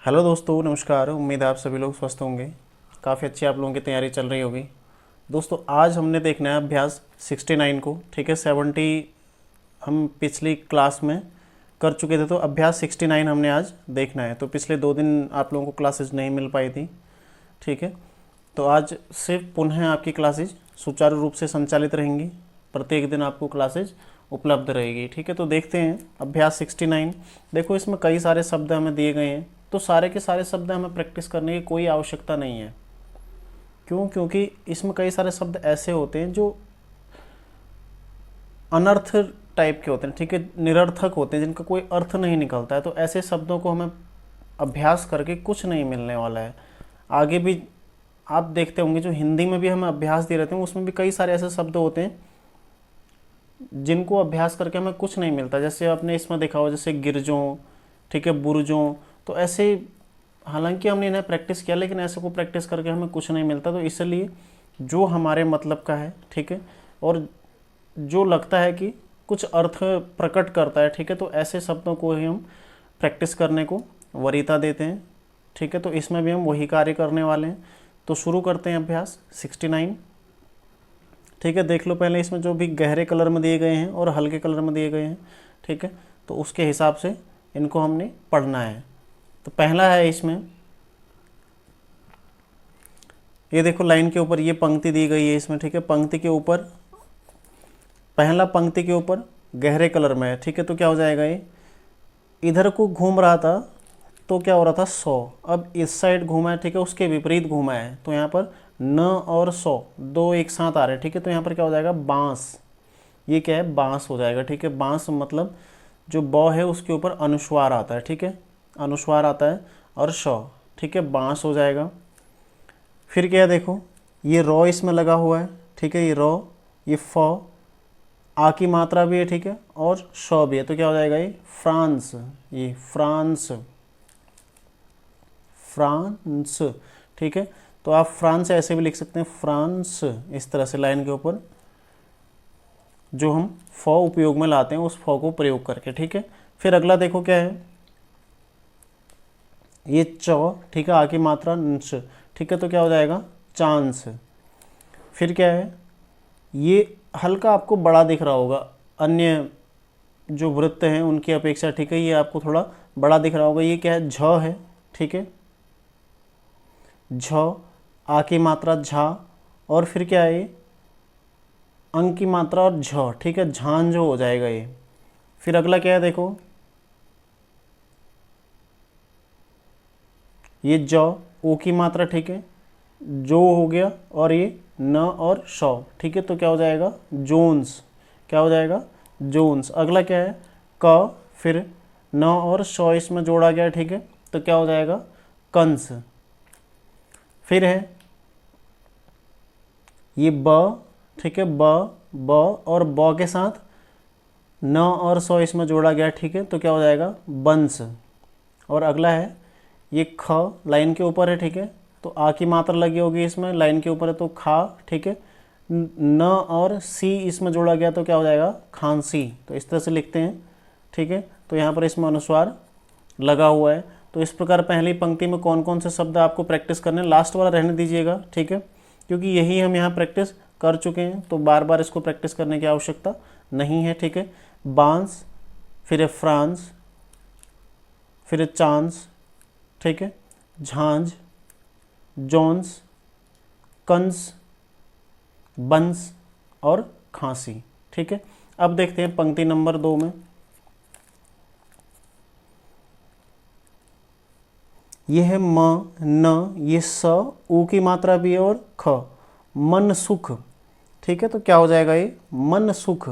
Hello दोस्तों, नमस्कार। उम्मीद है आप सभी लोग स्वस्थ होंगे। काफ़ी अच्छी आप लोगों की तैयारी चल रही होगी। दोस्तों, आज हमने देखना है अभ्यास 69 को। ठीक है, 70 हम पिछली क्लास में कर चुके थे, तो अभ्यास 69 हमने आज देखना है। तो पिछले 2 दिन आप लोगों को क्लासेज नहीं मिल पाई थी। ठीक है, तो आज से पुनः आपकी क्लासेज सुचारू रूप से संचालित रहेंगी। प्रत्येक दिन आपको क्लासेज उपलब्ध रहेगी। ठीक है, तो देखते हैं अभ्यास 69। देखो, इसमें कई सारे शब्द हमें दिए गए हैं, तो सारे के सारे शब्द हमें प्रैक्टिस करने की कोई आवश्यकता नहीं है। क्यों? क्योंकि इसमें कई सारे शब्द ऐसे होते हैं जो अनर्थ टाइप के होते हैं। ठीक है, निरर्थक होते हैं, जिनका कोई अर्थ नहीं निकलता है। तो ऐसे शब्दों को हमें अभ्यास करके कुछ नहीं मिलने वाला है। आगे भी आप देखते होंगे, जो हिंदी में भी हमें अभ्यास दिए रहते हैं, उसमें भी कई सारे ऐसे शब्द होते हैं जिनको अभ्यास करके हमें कुछ नहीं मिलता। जैसे आपने इसमें देखा हो, जैसे गिरजों, ठीक है, बुर्जों। तो ऐसे, हालांकि हमने इन्हें प्रैक्टिस किया, लेकिन ऐसे को प्रैक्टिस करके हमें कुछ नहीं मिलता। तो इसलिए जो हमारे मतलब का है, ठीक है, और जो लगता है कि कुछ अर्थ प्रकट करता है, ठीक है, तो ऐसे शब्दों को ही हम प्रैक्टिस करने को वरीयता देते हैं। ठीक है, तो इसमें भी हम वही कार्य करने वाले हैं। तो शुरू करते हैं अभ्यास 69। ठीक है, देख लो पहले इसमें जो भी गहरे कलर में दिए गए हैं और हल्के कलर में दिए गए हैं। ठीक है, तो उसके हिसाब से इनको हमने पढ़ना है। तो पहला है इसमें, ये देखो लाइन के ऊपर ये पंक्ति दी गई है इसमें। ठीक है, पंक्ति के ऊपर, पहला पंक्ति के ऊपर गहरे कलर में है। ठीक है, तो क्या हो जाएगा, ये इधर को घूम रहा था तो क्या हो रहा था, 100। अब इस साइड घूमा है, ठीक है, उसके विपरीत घूमा है, तो यहाँ पर न और 100 दो एक साथ आ रहे हैं। ठीक है, तो यहाँ पर क्या हो जाएगा, बांस। ये क्या है, बांस हो जाएगा। ठीक है, बांस मतलब जो ब है उसके ऊपर अनुस्वार आता है। ठीक है, अनुस्वार आता है और श। ठीक है, बांस हो जाएगा। फिर क्या है, देखो ये रॉ इसमें लगा हुआ है। ठीक है, ये रॉ, ये फ, आ की मात्रा भी है। ठीक है, और श भी है, तो क्या हो जाएगा, ये फ्रांस। ये फ्रांस, फ्रांस। ठीक है, तो आप फ्रांस ऐसे भी लिख सकते हैं, फ्रांस, इस तरह से लाइन के ऊपर जो हम फ उपयोग में लाते हैं उस फ को प्रयोग करके। ठीक है, फिर अगला देखो क्या है, ये च, ठीक है, आ की मात्रा अंश। ठीक है, तो क्या हो जाएगा, चांस। फिर क्या है, ये हल्का आपको बड़ा दिख रहा होगा अन्य जो वृत्त हैं उनकी अपेक्षा। ठीक है, ये आपको थोड़ा बड़ा दिख रहा होगा। ये क्या है, झ है। ठीक है, झ, आ की मात्रा झा, और फिर क्या है, ये अंक की मात्रा और झ। ठीक है, झांझ हो जाएगा ये। फिर अगला क्या है, देखो ये ज, ओ की मात्रा। ठीक है, जो हो गया, और ये न और श। ठीक है, तो क्या हो जाएगा, जोन्स। क्या हो जाएगा, जोन्स। अगला क्या है, क, फिर न और श इसमें जोड़ा गया। ठीक है, तो क्या हो जाएगा, कंस। फिर है ये ब। ठीक है, ब और ब के साथ न और स इसमें जोड़ा गया। ठीक है, तो क्या हो जाएगा, बंस। और अगला है ये ख, लाइन के ऊपर है। ठीक है, तो आ की मात्रा लगी होगी इसमें, लाइन के ऊपर है, तो खा। ठीक है, न और सी इसमें जोड़ा गया, तो क्या हो जाएगा, खांसी। तो इस तरह से लिखते हैं। ठीक है, तो यहाँ पर इसमें अनुस्वार लगा हुआ है। तो इस प्रकार पहली पंक्ति में कौन कौन से शब्द आपको प्रैक्टिस करने, लास्ट वाला रहने दीजिएगा। ठीक है, क्योंकि यही हम यहाँ प्रैक्टिस कर चुके हैं, तो बार बार इसको प्रैक्टिस करने की आवश्यकता नहीं है। ठीक है, बांस, फिर है फ्रांस, फिर है चांस। ठीक है, झांझ, जोन्स, कंस, बंस और खांसी। ठीक है, अब देखते हैं पंक्ति नंबर 2 में। यह है म, न, ये स, ऊ की मात्रा भी है, और ख, मन सुख। ठीक है, तो क्या हो जाएगा, ये मन सुख,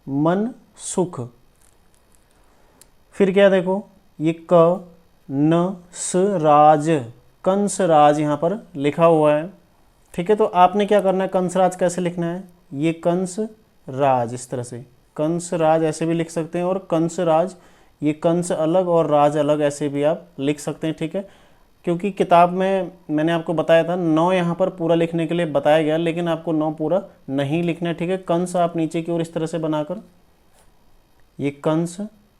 मन सुख। फिर क्या देखो, ये क, न, स, राज, कंस राज यहाँ पर लिखा हुआ है। ठीक है, तो आपने क्या करना है, कंस राज कैसे लिखना है, ये कंस राज, इस तरह से कंस राज ऐसे भी लिख सकते हैं, और कंस राज, ये कंस अलग और राज अलग, ऐसे भी आप लिख सकते हैं। ठीक है, क्योंकि किताब में मैंने आपको बताया था 9 यहाँ पर पूरा लिखने के लिए बताया गया, लेकिन आपको 9 पूरा नहीं लिखना है। ठीक है, कंस आप नीचे की ओर इस तरह से बनाकर, ये कंस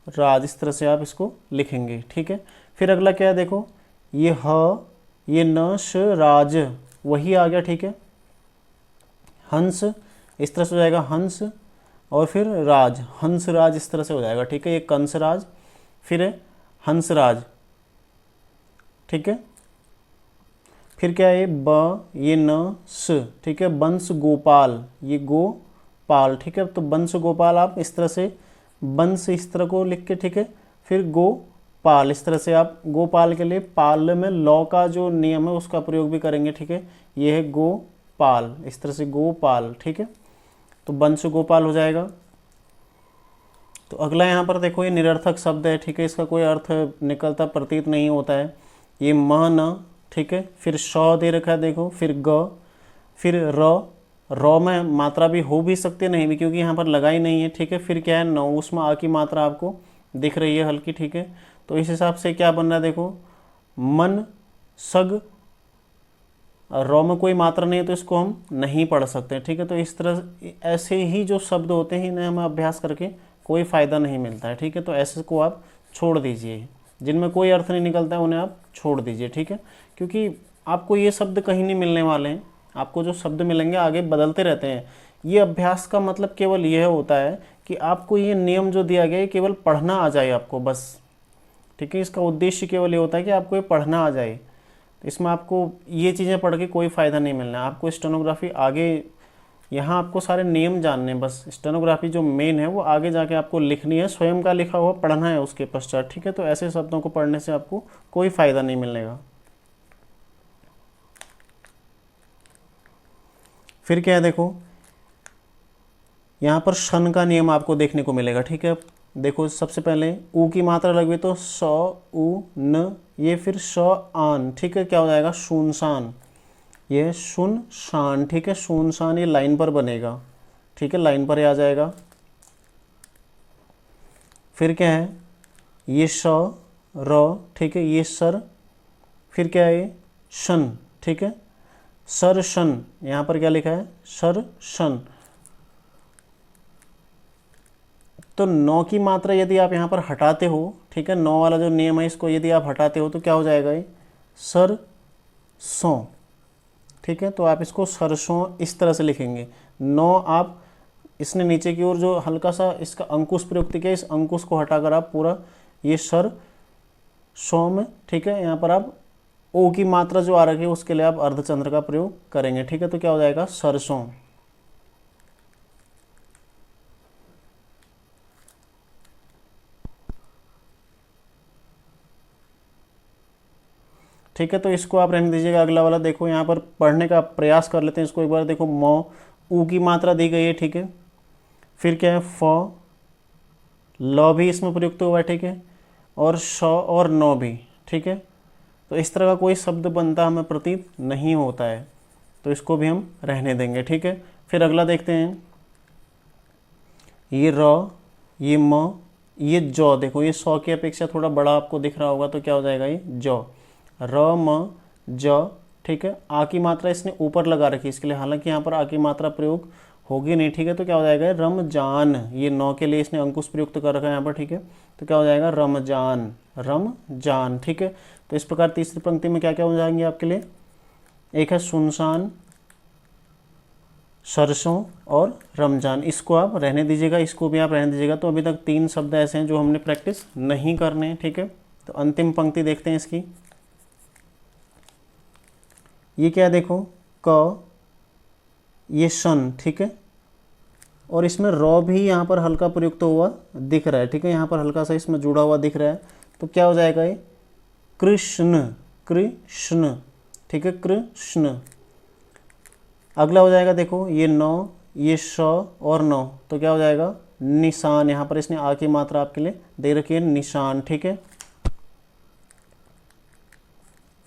राज, इस तरह से आप इसको लिखेंगे। ठीक है, फिर अगला क्या है देखो, ये ह, ये न, श, राज, वही आ गया, ठीक है। हंस इस तरह से हो जाएगा हंस, और फिर राज, हंस राज इस तरह से हो जाएगा, ठीक है। ये कंस राज, फिर है हंस राज, ठीक है। फिर क्या है, ब, ये न, स, ठीक है। बंश गोपाल, ये गोपाल, ठीक है। तो बंश गोपाल आप इस तरह से, बंश इस तरह को लिख के, ठीक है। फिर गोपाल इस तरह से आप, गोपाल के लिए पाल में लॉ का जो नियम है उसका प्रयोग भी करेंगे, ठीक है। ये है गोपाल, इस तरह से गोपाल, ठीक है। तो वंश गोपाल हो जाएगा। तो अगला यहाँ पर देखो, ये निरर्थक शब्द है, ठीक है। इसका कोई अर्थ निकलता प्रतीत नहीं होता है। ये म, न, ठीक है। फिर श दे रखा है देखो, फिर ग, फिर र में मात्रा भी हो भी सकती है, नहीं भी, क्योंकि यहाँ पर लगाई नहीं है, ठीक है। फिर क्या है, नौ, उसमें आ की मात्रा आपको दिख रही है हल्की, ठीक है। तो इस हिसाब से क्या बन रहा है देखो, मन, सग, रॉ में कोई मात्रा नहीं है तो इसको हम नहीं पढ़ सकते, ठीक है। तो इस तरह ऐसे ही जो शब्द होते हैं इन्हें हमें अभ्यास करके कोई फ़ायदा नहीं मिलता है, ठीक है। तो ऐसे को आप छोड़ दीजिए, जिनमें कोई अर्थ नहीं निकलता है उन्हें आप छोड़ दीजिए, ठीक है। क्योंकि आपको ये शब्द कहीं नहीं मिलने वाले हैं, आपको जो शब्द मिलेंगे आगे बदलते रहते हैं। ये अभ्यास का मतलब केवल यह होता है कि आपको ये नियम जो दिया गया है केवल पढ़ना आ जाए आपको, बस, ठीक है। इसका उद्देश्य केवल ये होता है कि आपको ये पढ़ना आ जाए। तो इसमें आपको ये चीज़ें पढ़ के कोई फ़ायदा नहीं मिलना है। आपको स्टेनोग्राफी आगे, यहाँ आपको सारे नियम जानने हैं, बस स्टेनोग्राफी जो मेन है वो आगे जाके आपको लिखनी है, स्वयं का लिखा हुआ पढ़ना है उसके पश्चात, ठीक है। तो ऐसे शब्दों को पढ़ने से आपको कोई फ़ायदा नहीं मिलने का। फिर क्या है देखो, यहाँ पर शन का नियम आपको देखने को मिलेगा, ठीक है। देखो सबसे पहले ऊ की मात्रा लगी तो स, उ, न, ये फिर श, आन, ठीक है। क्या हो जाएगा, शूनशान, ये शुन शान, ठीक है। शूनशान ये लाइन पर बनेगा, ठीक है, लाइन पर ही आ जाएगा। फिर क्या है, ये श, र, ठीक है, ये सर, फिर क्या है, ये शन, ठीक है। सर शन, यहाँ पर क्या लिखा है, सर शन। तो नौ की मात्रा यदि आप यहाँ पर हटाते हो, ठीक है, नौ वाला जो नियम है इसको यदि आप हटाते हो तो क्या हो जाएगा, ये सर सौ, ठीक है। तो आप इसको सरसों इस तरह से लिखेंगे। नौ आप, इसने नीचे की ओर जो हल्का सा इसका अंकुश प्रयुक्त किया, इस अंकुश को हटाकर आप पूरा ये सर सौ में, ठीक है, यहाँ पर आप ओ की मात्रा जो आ रखी है उसके लिए आप अर्धचंद्र का प्रयोग करेंगे, ठीक है। तो क्या हो जाएगा, सरसों। ठीक है, तो इसको आप रहने दीजिएगा। अगला वाला देखो, यहाँ पर पढ़ने का प्रयास कर लेते हैं इसको एक बार। देखो मौ, ऊ की मात्रा दी गई है, ठीक है। फिर क्या है, फ, ल भी इसमें प्रयुक्त हुआ है, ठीक है, और श और नौ भी, ठीक है। तो इस तरह का कोई शब्द बनता हमें प्रतीत नहीं होता है, तो इसको भी हम रहने देंगे, ठीक है। फिर अगला देखते हैं, ये र, ये म, ये जौ। देखो ये सौ की अपेक्षा थोड़ा बड़ा आपको दिख रहा होगा, तो क्या हो जाएगा, ये जौ, र, म, ज, ठीक है। आ की मात्रा इसने ऊपर लगा रखी है इसके लिए, हालांकि यहाँ पर आ की मात्रा प्रयोग होगी नहीं, ठीक है। तो क्या हो जाएगा, रमजान, ये नौ के लिए इसने अंकुश प्रयुक्त कर रखा है यहाँ पर, ठीक है। तो क्या हो जाएगा, रमजान, रमजान, ठीक है। तो इस प्रकार तीसरी पंक्ति में क्या क्या हो जाएंगे आपके लिए, एक है सुनसान, सरसों और रमजान। इसको आप रहने दीजिएगा, इसको भी आप रहने दीजिएगा। तो अभी तक 3 शब्द ऐसे हैं जो हमने प्रैक्टिस नहीं करने हैं, ठीक है। तो अंतिम पंक्ति देखते हैं इसकी। ये क्या है देखो, क, ये शन, ठीक है, और इसमें रॉ भी यहाँ पर हल्का प्रयुक्त हुआ दिख रहा है, ठीक है। यहाँ पर हल्का सा इसमें जुड़ा हुआ दिख रहा है। तो क्या हो जाएगा, ये कृष्ण, कृष्ण, ठीक है, कृष्ण। अगला हो जाएगा देखो, ये नौ, ये श और नौ, तो क्या हो जाएगा, निशान। यहाँ पर इसने आ की मात्रा आपके लिए दे रखी है, निशान, ठीक है।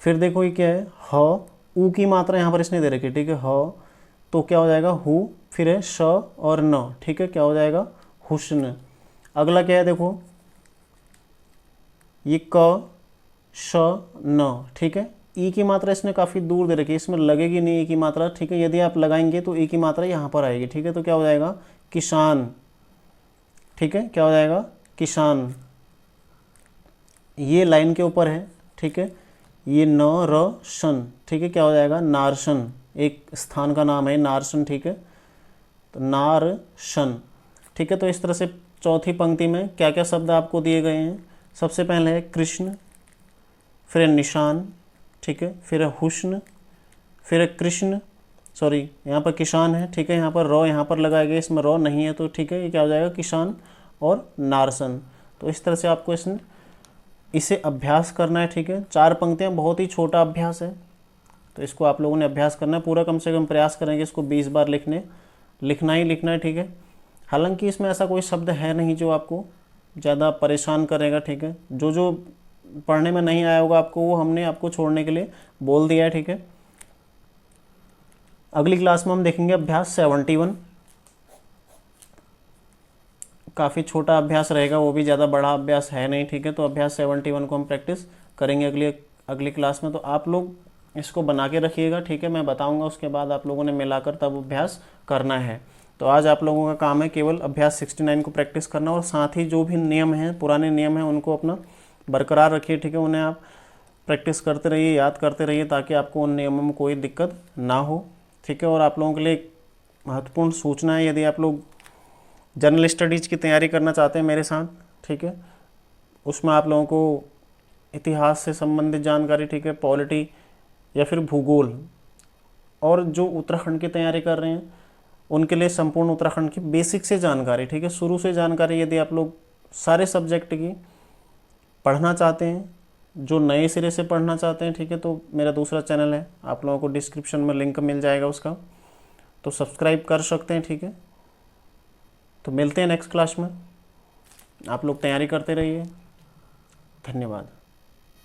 फिर देखो ये क्या है, ह, ऊ की मात्रा यहाँ पर इसने दे रखी है, ठीक है, ह, तो क्या हो जाएगा, हु, फिर है श और न, ठीक है, क्या हो जाएगा, हुस्न। अगला क्या है देखो, ये क, श, न, ठीक है। ई की मात्रा इसने काफ़ी दूर दे रखी है, इसमें लगेगी नहीं ई की मात्रा, ठीक है। यदि आप लगाएंगे तो ई की मात्रा यहाँ पर आएगी, ठीक है। तो क्या हो जाएगा, किसान, ठीक है, क्या हो जाएगा, किसान। ये लाइन के ऊपर है, ठीक है, ये न र शन, ठीक है, क्या हो जाएगा नारशन, एक स्थान का नाम है नारशन, ठीक है, तो नारशन, ठीक है। तो इस तरह से चौथी पंक्ति में क्या क्या शब्द आपको दिए गए हैं, सबसे पहले है कृष्ण, फिर है निशान, ठीक है, फिर है हुस्न, फिर है कृष्ण, सॉरी यहाँ पर किसान है, ठीक है, यहाँ पर रॉ यहाँ पर लगाया गया, इसमें रॉ नहीं है, तो ठीक है, ये क्या हो जाएगा किसान और नारसन। तो इस तरह से आपको इसे अभ्यास करना है, ठीक है। 4 पंक्तियाँ बहुत ही छोटा अभ्यास है, तो इसको आप लोगों ने अभ्यास करना है पूरा, कम से कम प्रयास करेंगे इसको 20 बार लिखना ही लिखना है, ठीक है। हालांकि इसमें ऐसा कोई शब्द है नहीं जो आपको ज़्यादा परेशान करेगा, ठीक है। जो जो पढ़ने में नहीं आया होगा आपको, वो हमने आपको छोड़ने के लिए बोल दिया है, ठीक है। अगली क्लास में हम देखेंगे अभ्यास 71, काफ़ी छोटा अभ्यास रहेगा, वो भी ज़्यादा बड़ा अभ्यास है नहीं, ठीक है। तो अभ्यास 71 को हम प्रैक्टिस करेंगे अगली क्लास में। तो आप लोग इसको बना के रखिएगा, ठीक है, मैं बताऊंगा, उसके बाद आप लोगों ने मिलाकर तब अभ्यास करना है। तो आज आप लोगों का काम है केवल अभ्यास 69 को प्रैक्टिस करना, और साथ ही जो भी नियम हैं, पुराने नियम हैं, उनको अपना बरकरार रखिए, ठीक है। उन्हें आप प्रैक्टिस करते रहिए, याद करते रहिए, ताकि आपको उन नियमों में कोई दिक्कत ना हो, ठीक है। और आप लोगों के लिए एक महत्वपूर्ण सूचना है, यदि आप लोग जनरल स्टडीज़ की तैयारी करना चाहते हैं मेरे साथ, ठीक है, उसमें आप लोगों को इतिहास से संबंधित जानकारी, ठीक है, पॉलिटी या फिर भूगोल, और जो उत्तराखंड की तैयारी कर रहे हैं उनके लिए संपूर्ण उत्तराखंड की बेसिक से जानकारी, ठीक है, शुरू से जानकारी, यदि आप लोग सारे सब्जेक्ट की पढ़ना चाहते हैं, जो नए सिरे से पढ़ना चाहते हैं, ठीक है, तो मेरा दूसरा चैनल है, आप लोगों को डिस्क्रिप्शन में लिंक मिल जाएगा उसका, तो सब्सक्राइब कर सकते हैं, ठीक है। तो मिलते हैं नेक्स्ट क्लास में, आप लोग तैयारी करते रहिए, धन्यवाद।